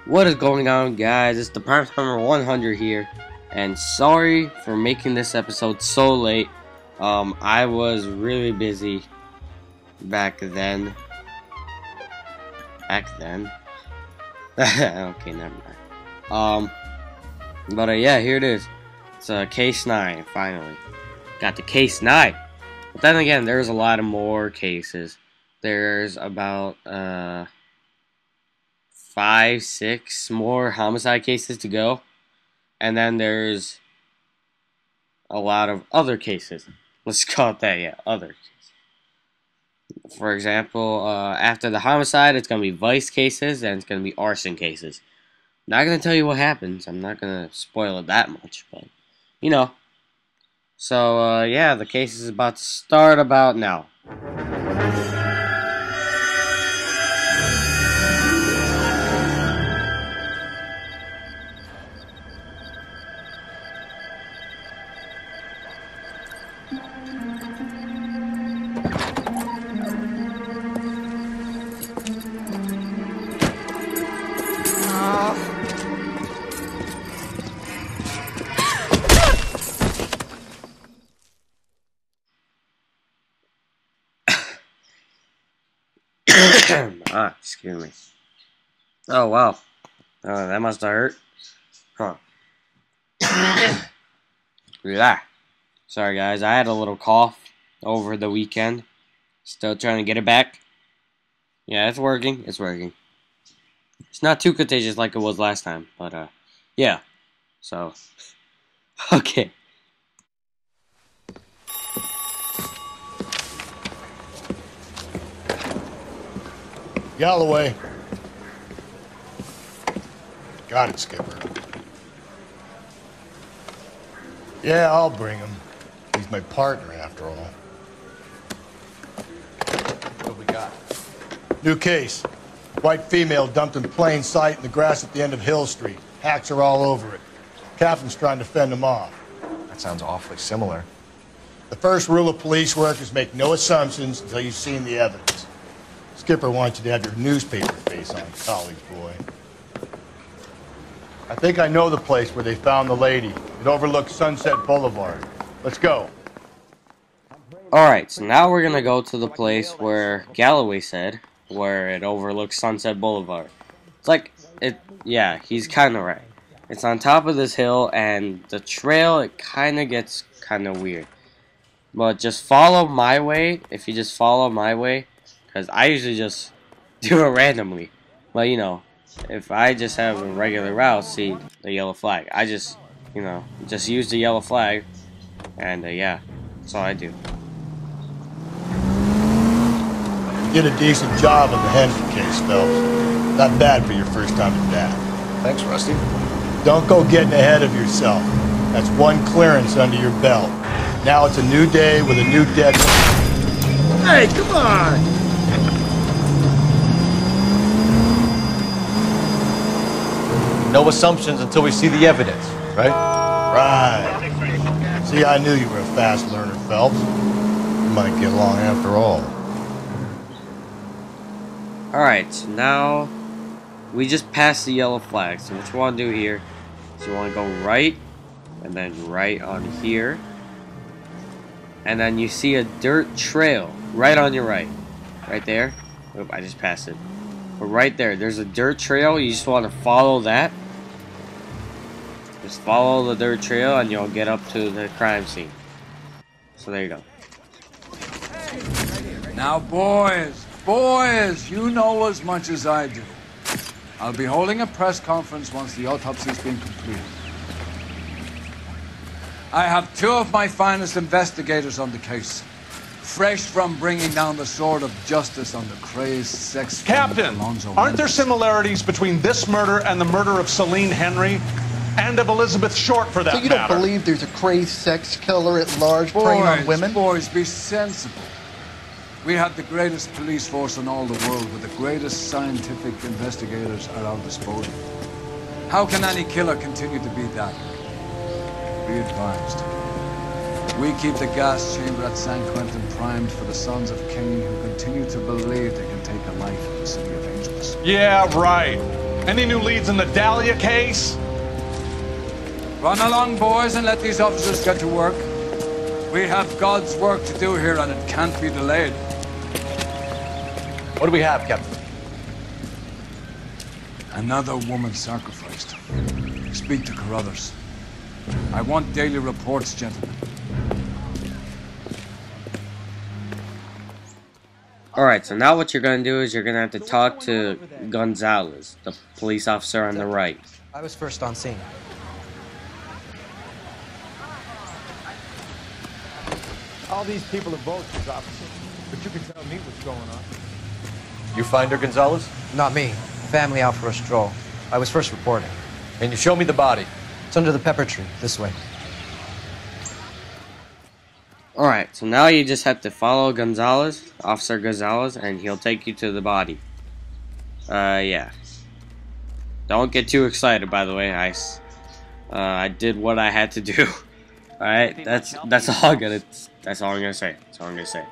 What is going on, guys? It's the Prime Timer 100 here, and sorry for making this episode so late. I was really busy back then. Okay, never mind. But yeah, here it is. It's case 9. Finally, got the case 9. But then again, there's a lot of more cases. There's about 5, 6 more homicide cases to go, and then there's a lot of other cases. Let's call it that, yeah, other cases. For example, after the homicide, it's gonna be vice cases and it's gonna be arson cases. Not gonna tell you what happens. I'm not gonna spoil it that much, but you know. So yeah, the case is about to start about now. Excuse me. Oh, wow. That must have hurt. Huh. Yeah. Sorry, guys. I had a little cough over the weekend. Still trying to get it back. Yeah, it's working. It's working. It's not too contagious like it was last time, but, yeah. So, okay. Galloway. Got it, Skipper. Yeah, I'll bring him. He's my partner, after all. What we got? New case. White female dumped in plain sight in the grass at the end of Hill Street. Hacks are all over it. Captain's trying to fend them off. That sounds awfully similar. The first rule of police work is make no assumptions until you've seen the evidence. Skipper wants you to have your newspaper face on, college boy. I think I know the place where they found the lady. It overlooks Sunset Boulevard. Let's go. Alright, so now we're gonna go to the place where Galloway said, where it overlooks Sunset Boulevard. It's like, yeah, he's kinda right. It's on top of this hill, and the trail, it kinda gets kinda weird. But just follow my way, if you just follow my way, because I usually just do it randomly. But, you know, if I just have a regular route, see the yellow flag. I just, you know, just use the yellow flag. And, yeah, that's all I do. You did a decent job on the Henry case, Phelps. Not bad for your first time at that. Thanks, Rusty. Don't go getting ahead of yourself. That's one clearance under your belt. Now it's a new day with a new deadline. Hey, come on! No assumptions until we see the evidence, right? Right. See, I knew you were a fast learner, Phelps. You might get along after all. Alright, so now we just passed the yellow flag. So what you want to do here is you want to go right, and then right on here. And then you see a dirt trail right on your right. Right there. Oop, I just passed it. But right there, there's a dirt trail. You just want to follow that. Just follow the dirt trail and you'll get up to the crime scene. So there you go. Now, boys, you know as much as I do. I'll be holding a press conference once the autopsy's been completed. I have 2 of my finest investigators on the case. Fresh from bringing down the sword of justice on the crazed sex... Captain, aren't there similarities between this murder and the murder of Celine Henry? And of Elizabeth Short, for that matter? So you don't believe there's a crazed sex killer at large preying on women? Boys, be sensible. We have the greatest police force in all the world, with the greatest scientific investigators at our disposal. How can any killer continue to be that? Be advised. We keep the gas chamber at San Quentin primed for the sons of Cain who continue to believe they can take a life in the city of angels. Yeah, right. Any new leads in the Dahlia case? Run along, boys, and let these officers get to work. We have God's work to do here, and it can't be delayed. What do we have, Captain? Another woman sacrificed. Speak to Carruthers. I want daily reports, gentlemen. Alright, so now what you're gonna do is you're gonna have to talk to Gonzalez, the police officer on the right. I was first on scene. All these people are vultures, officer. But you can tell me what's going on. You find her, Gonzalez? Not me. Family out for a stroll. I was first reporting. And you show me the body. It's under the pepper tree, this way. Alright, so now you just have to follow Gonzalez, Officer Gonzalez, and he'll take you to the body. Yeah. Don't get too excited, by the way. I did what I had to do. Alright, that's all I'm gonna say. That's all I'm gonna say.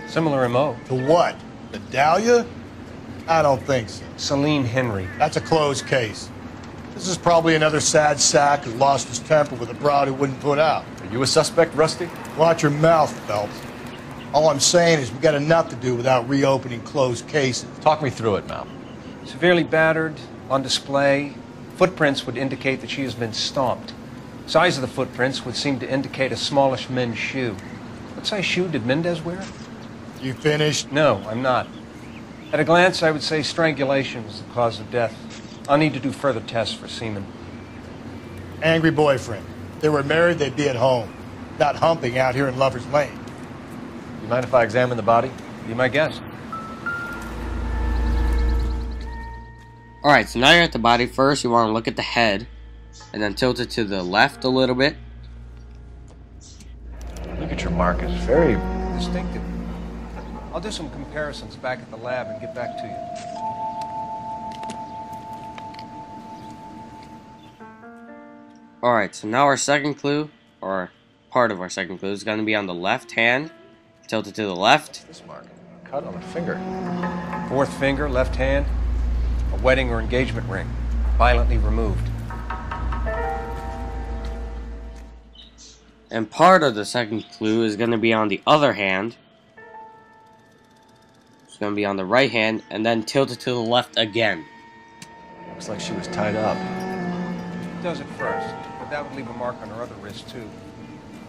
Similar MO. To what? The Dahlia? I don't think so. Celine Henry. That's a closed case. This is probably another sad sack who lost his temper with a broad who wouldn't put out. Are you a suspect, Rusty? Watch your mouth, Phelps. All I'm saying is we got enough to do without reopening closed cases. Talk me through it, Mal. Severely battered, on display. Footprints would indicate that she has been stomped. Size of the footprints would seem to indicate a smallish men's shoe. What size shoe did Mendez wear? You finished? No, I'm not. At a glance, I would say strangulation was the cause of death. I'll need to do further tests for semen. Angry boyfriend. If they were married, they'd be at home. Not humping out here in Lover's Lane. You mind if I examine the body? Be my guest. Alright, so now you're at the body. First, you want to look at the head, and then tilt it to the left a little bit. Look at your markings. Very Distinctive. I'll do some comparisons back at the lab and get back to you. Alright, so now our second clue, or part of our second clue, is going to be on the left hand. Tilt it to the left. this mark. Cut on a finger. Fourth finger, left hand. A wedding or engagement ring. Violently removed. And part of the second clue is going to be on the other hand. It's going to be on the right hand, and then tilt it to the left again. Looks like she was tied up. Does it first, but that would leave a mark on her other wrist, too.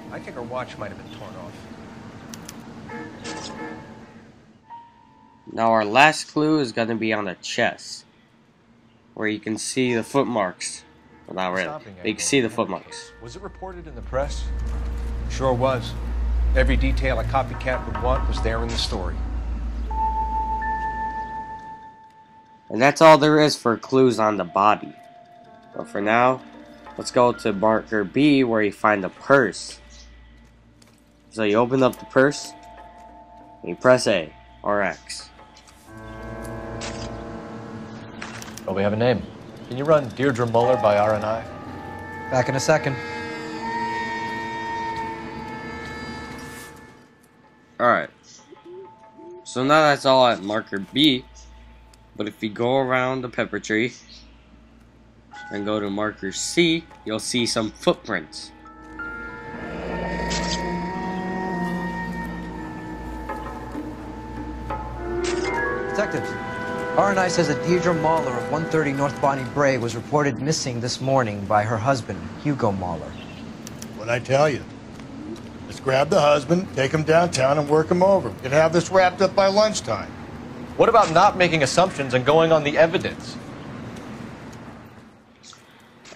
I think her watch might have been torn off. Now our last clue is going to be on the chest, where you can see the footmarks. Well, not really, but you can see the footmarks. Was it reported in the press? Sure was. Every detail a copycat would want was there in the story. And that's all there is for clues on the body. But for now, let's go to marker B, where you find the purse. So you open up the purse, and you press A or X. Oh, we have a name. Can you run Deirdre Muller by RNI? Back in a second. Alright. So now that's all at marker B. But if you go around the pepper tree and go to marker C, you'll see some footprints. Detectives, RNI says that Deirdre Mahler of 130 North Bonnie Bray was reported missing this morning by her husband, Hugo Mahler. What'd I tell you? Let's grab the husband, take him downtown, and work him over. We could have this wrapped up by lunchtime. What about not making assumptions and going on the evidence?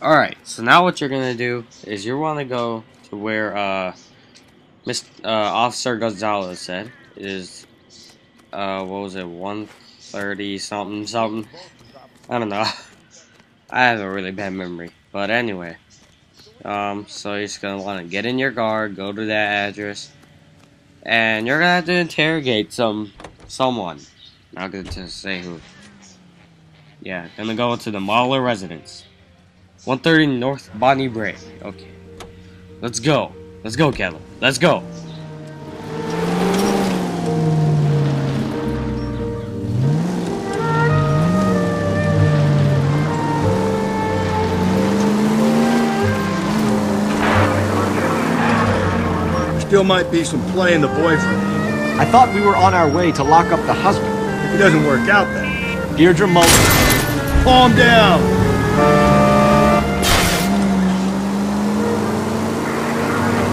Alright, so now what you're gonna do is you wanna go to where Officer Gonzalez said is what was it, 130 something. I don't know. I have a really bad memory. But anyway. So you're just gonna wanna get in your car, go to that address, and you're gonna have to interrogate someone. Not gonna say who. Yeah, gonna go to the Mahler residence. 130 North Bonnie Bray. Okay. Let's go. Let's go, Kelly. Let's go. Still might be some play in the boyfriend. I thought we were on our way to lock up the husband. If he doesn't work out then. Deirdre Muller. Calm down!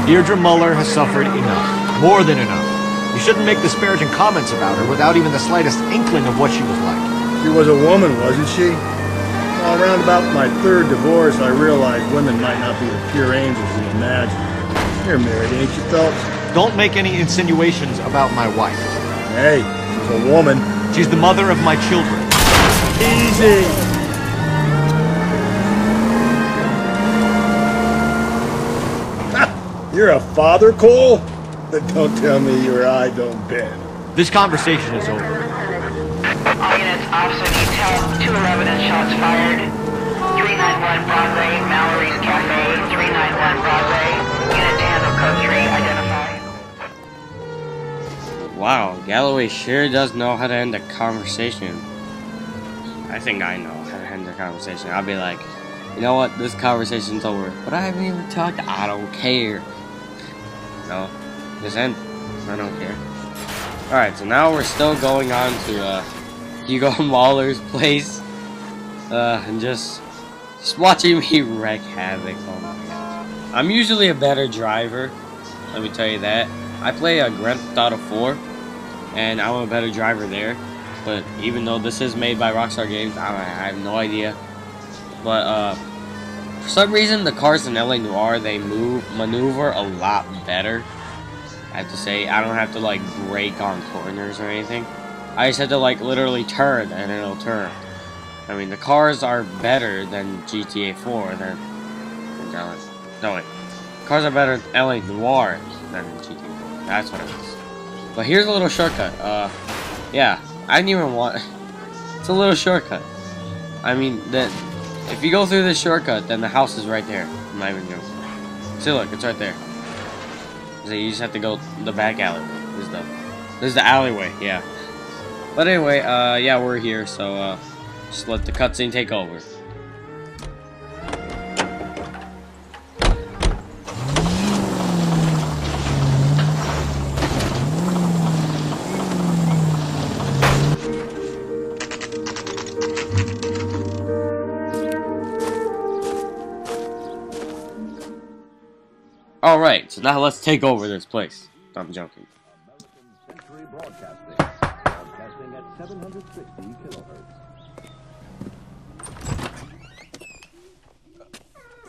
Deirdre Muller has suffered enough. More than enough. You shouldn't make disparaging comments about her without even the slightest inkling of what she was like. She was a woman, wasn't she? Well, around about my third divorce, I realized women might not be the pure angels we imagine. You're married, ain't you, Phelps? Don't make any insinuations about my wife. Hey, she's a woman. She's the mother of my children. Easy! You're a father, Cole? Then don't tell me your eye don't bend. This conversation is over. All units, officer detail, 211 and shots fired. 391 Broadway, Mallory's Cafe, 391 Broadway. Unit to handle code 3, identify. Wow, Galloway sure does know how to end a conversation. I think I know how to end a conversation. I'll be like, you know what, this conversation's over, but I haven't even talked. I don't care. No, just end. I don't care. Alright, so now we're still going on to Hugo Mahler's place. And just watching me wreak havoc. Oh my gosh. I'm usually a better driver, let me tell you that. I play a Grand Theft Auto 4, and I'm a better driver there. But even though this is made by Rockstar Games, I have no idea. But for some reason, the cars in LA Noire, they maneuver a lot better. I have to say, I don't have to like brake on corners or anything. I just have to like literally turn and it'll turn. I mean, the cars are better than GTA 4 than no wait. Cars are better in LA Noire than in GTA 4. That's what it is. But here's a little shortcut. Yeah, I didn't even want. It's a little shortcut. I mean that. If you go through this shortcut, then the house is right there. I'm not even joking. See, look, it's right there. So you just have to go the back alleyway. This is the alleyway, yeah. But anyway, yeah, we're here, so just let the cutscene take over. Alright, so now let's take over this place. I'm joking. Broadcasting at 760 kilohertz.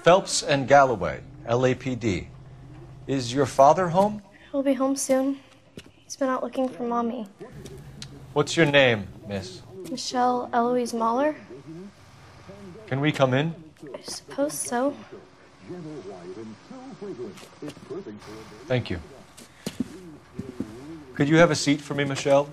Phelps and Galloway, LAPD. Is your father home? He'll be home soon. He's been out looking for Mommy. What's your name, miss? Michelle Eloise Mahler? Can we come in? I suppose so. Thank you. Could you have a seat for me, Michelle?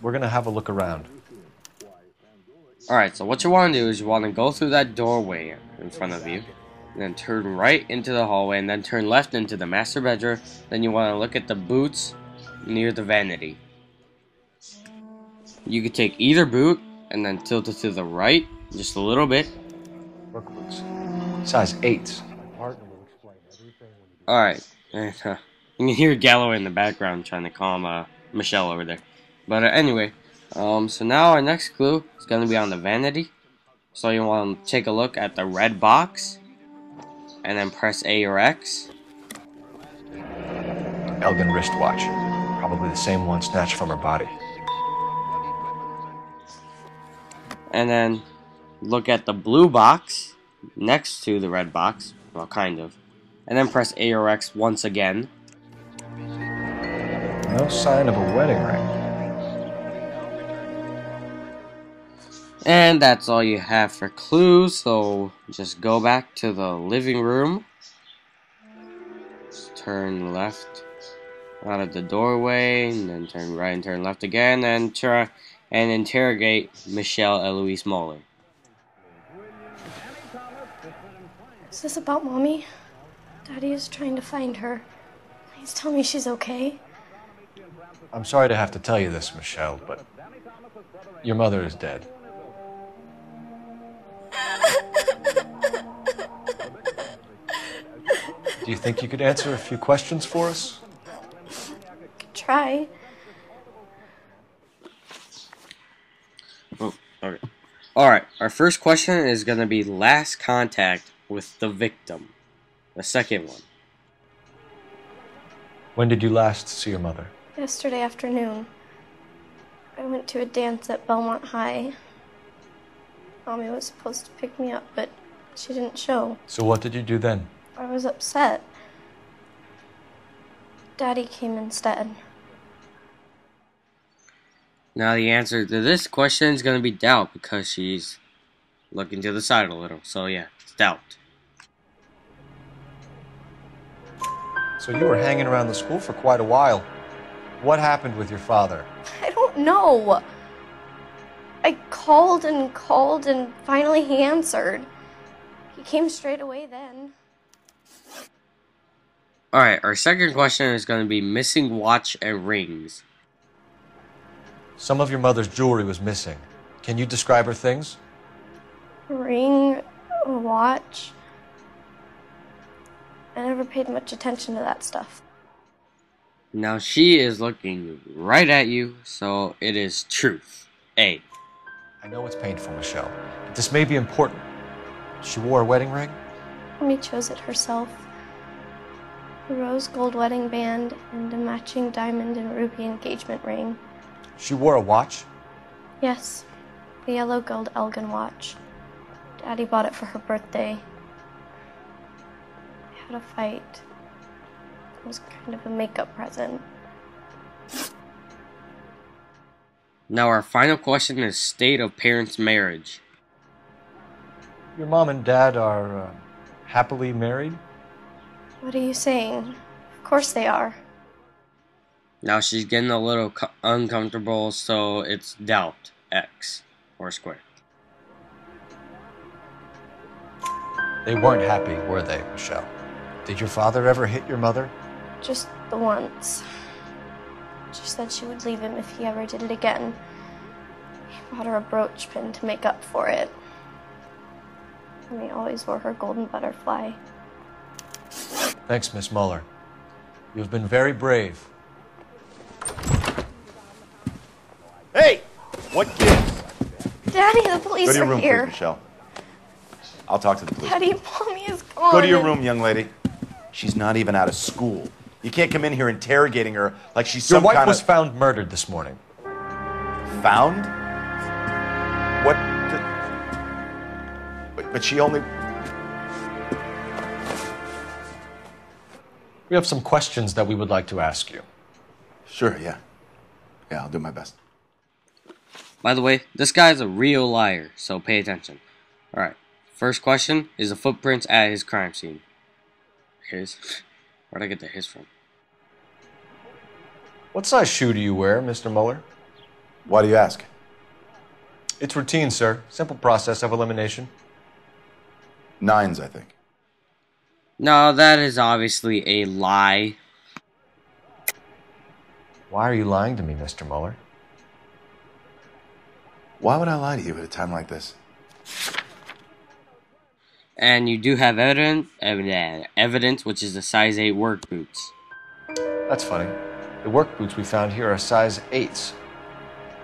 We're gonna have a look around. Alright, so what you want to do is you want to go through that doorway in front of you, and then turn right into the hallway, and then turn left into the master bedroom. Then you want to look at the boots near the vanity. You could take either boot and then tilt it to the right just a little bit. Work boots. Size 8s. Alright. You can hear Galloway in the background trying to calm Michelle over there. But anyway, so now our next clue is going to be on the vanity. So you want to take a look at the red box and then press A or X. Elgin wristwatch. Probably the same one snatched from her body. And then look at the blue box next to the red box. Well, kind of. And then press A or X once again. No sign of a wedding ring. And that's all you have for clues, so just go back to the living room. Just turn left out of the doorway, and then turn right and turn left again, and try and interrogate Michelle Eloise Mahler. Is this about Mommy? Daddy is trying to find her. Please tell me she's okay. I'm sorry to have to tell you this, Michelle, but Your mother is dead. Do you think you could answer a few questions for us? Try. Oh, okay. Alright, our first question is going to be last contact with the victim. The second one. When did you last see your mother? Yesterday afternoon. I went to a dance at Belmont High. Mommy was supposed to pick me up, but she didn't show. So what did you do then? I was upset. Daddy came instead. Now the answer to this question is going to be doubt because she's looking to the side a little. So yeah, it's doubt. So you were hanging around the school for quite a while. What happened with your father? I don't know. I called and finally he answered. He came straight away then. Alright, our second question is going to be missing watch and rings. Some of your mother's jewelry was missing. Can you describe her things? A ring, a watch. I never paid much attention to that stuff. Now she is looking right at you, so it is truth. A. I know it's painful, Michelle, but this may be important. She wore a wedding ring? Mommy chose it herself. A rose gold wedding band and a matching diamond and ruby engagement ring. She wore a watch? Yes, the yellow gold Elgin watch. Daddy bought it for her birthday. I had a fight. It was kind of a makeup present. Now our final question is state of parents' marriage. Your mom and dad are happily married? What are you saying? Of course they are. Now she's getting a little uncomfortable, so it's doubt. X or square. They weren't happy, were they, Michelle? Did your father ever hit your mother? Just the once. She said she would leave him if he ever did it again. He bought her a brooch pin to make up for it. And he always wore her golden butterfly. Thanks, Miss Muller. You've been very brave. Hey! What gives? Daddy, the police Go to your are room, here. please, Michelle. I'll talk to the police. Daddy, Mommy is gone. Go to your room, young lady. She's not even out of school. You can't come in here interrogating her like she's Your some wife kind was of... found murdered this morning. Found? What but she only... We have some questions that we would like to ask you. Sure, yeah. Yeah, I'll do my best. By the way, this guy's a real liar, so pay attention. Alright, first question is the footprints at his crime scene. His? Where'd I get the his from? What size shoe do you wear, Mr. Muller? Why do you ask? It's routine, sir. Simple process of elimination. 9s, I think. No, that is obviously a lie. Why are you lying to me, Mr. Muller? Why would I lie to you at a time like this? And you do have evidence, which is the size 8 work boots. That's funny. The work boots we found here are size 8s.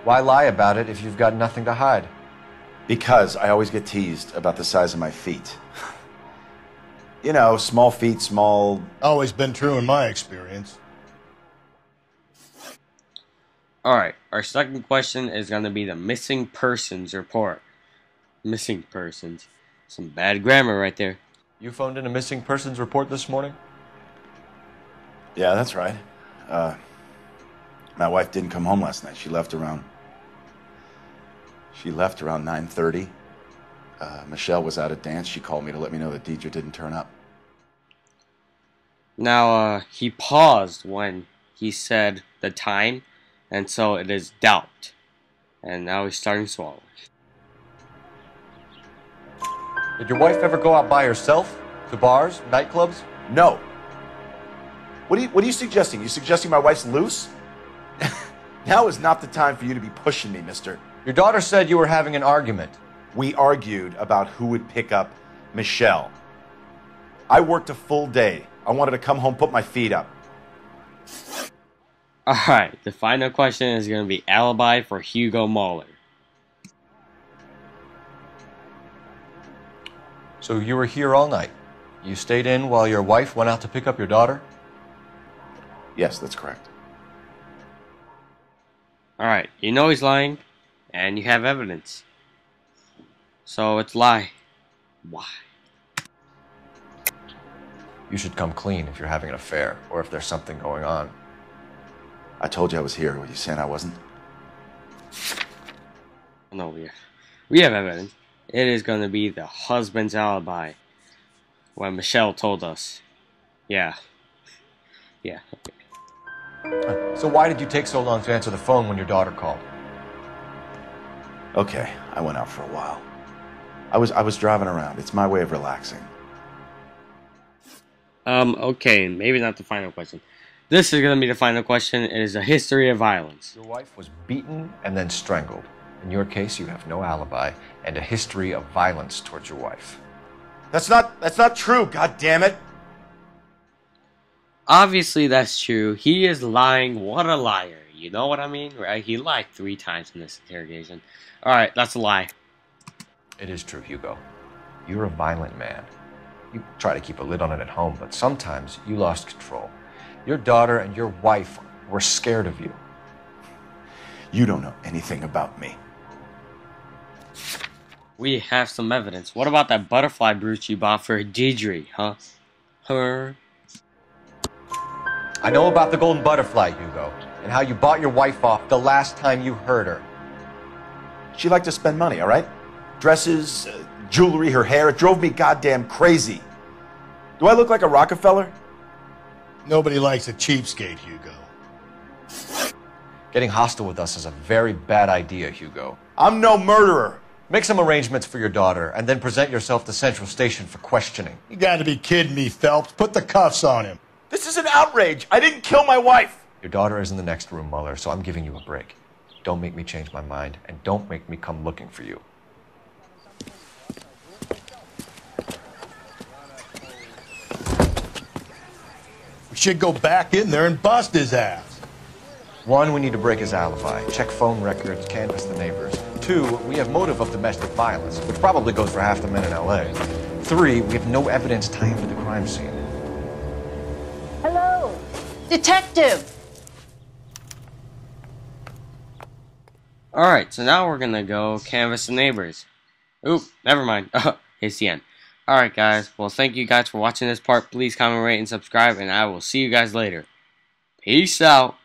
Why lie about it if you've got nothing to hide? Because I always get teased about the size of my feet. You know, small feet, small... Always been true in my experience. Alright, our second question is going to be the missing persons report. Missing persons. Some bad grammar right there. You phoned in a missing persons report this morning? Yeah, that's right. My wife didn't come home last night. She left around 9:30. Michelle was at a dance. She called me to let me know that Deidre didn't turn up. Now, he paused when he said the time, and so it is doubt. And now he's starting to swallow. Did your wife ever go out by herself? To bars, nightclubs? No. What are you suggesting? You suggesting my wife's loose? Now is not the time for you to be pushing me, mister. Your daughter said you were having an argument. We argued about who would pick up Michelle. I worked a full day. I wanted to come home, put my feet up. Alright, the final question is going to be alibi for Hugo Muller. So you were here all night. You stayed in while your wife went out to pick up your daughter? Yes, that's correct. Alright, you know he's lying, and you have evidence. So it's lie. Why? You should come clean if you're having an affair, or if there's something going on. I told you I was here. Were you saying I wasn't? No, we have evidence. It is going to be the husband's alibi. When Michelle told us. Yeah. Yeah. So why did you take so long to answer the phone when your daughter called? Okay, I went out for a while. I was driving around. It's my way of relaxing. Okay, maybe not the final question. This is going to be the final question. It is a history of violence. Your wife was beaten and then strangled. In your case, you have no alibi and a history of violence towards your wife. That's not true, god damn it. Obviously that's true. He is lying. What a liar. You know what I mean, right? He lied 3 times in this interrogation. Alright, that's a lie. It is true, Hugo. You're a violent man. You try to keep a lid on it at home, but sometimes you lost control. Your daughter and your wife were scared of you. You don't know anything about me. We have some evidence. What about that butterfly brooch you bought for Deidre, huh? Her. I know about the golden butterfly, Hugo, and how you bought your wife off the last time you heard her. She liked to spend money, all right? Dresses, jewelry, her hair. It drove me goddamn crazy. Do I look like a Rockefeller? Nobody likes a cheapskate, Hugo. Getting hostile with us is a very bad idea, Hugo. I'm no murderer. Make some arrangements for your daughter, and then present yourself to Central Station for questioning. You gotta be kidding me, Phelps. Put the cuffs on him. This is an outrage. I didn't kill my wife. Your daughter is in the next room, Muller, so I'm giving you a break. Don't make me change my mind, and don't make me come looking for you. We should go back in there and bust his ass. 1, we need to break his alibi. Check phone records, canvass the neighbors. 2, we have motive of domestic violence, which probably goes for half the men in L.A. 3, we have no evidence tying to the crime scene. Hello, detective. Alright, so now we're gonna go canvass the neighbors. Oop, never mind. It's the end. Alright guys, well thank you guys for watching this part. Please comment, rate, and subscribe, and I will see you guys later. Peace out.